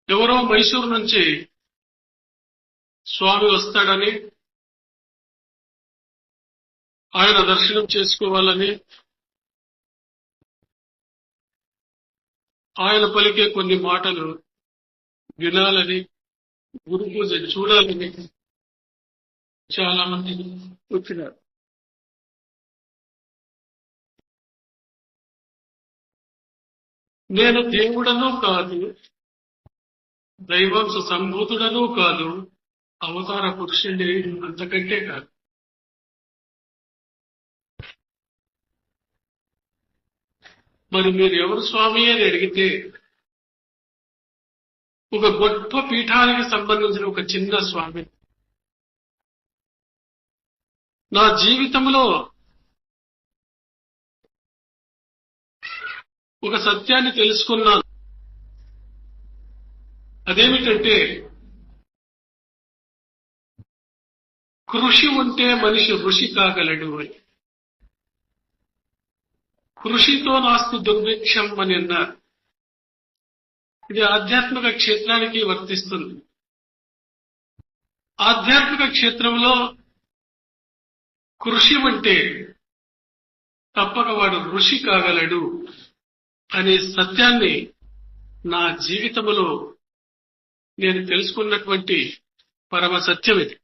ఎవరో మైసూరు నుంచి స్వామి వస్తాడని, ఆయన దర్శనం చేసుకోవాలని, ఆయన పలికే కొన్ని మాటలు వినాలని, గురు పూజ చూడాలని చాలా మంది వచ్చినారు. నేను దేవుడను కాదు, దైవాంశ సంభూతుడను కాదు, అవతార పురుషుడి అంతకంటే కాదు. మరి మీరు ఎవరు స్వామి అని అడిగితే, ఒక గొప్ప పీఠానికి సంబంధించిన ఒక చిన్న స్వామి. నా జీవితంలో ఒక సత్యాన్ని తెలుసుకున్నాను. అదేమిటంటే, కృషి ఉంటే మనిషి ఋషి కాగలడు అని. కృషితో నాస్తి దుర్భిక్షం అని అన్నారు. ఇది ఆధ్యాత్మిక క్షేత్రానికి వర్తిస్తుంది. ఆధ్యాత్మిక క్షేత్రంలో కృషి ఉంటే తప్పక వాడు ఋషి కాగలడు అనే సత్యాన్ని నా జీవితంలో నేను తెలుసుకున్నటువంటి పరమ సత్యం ఇది.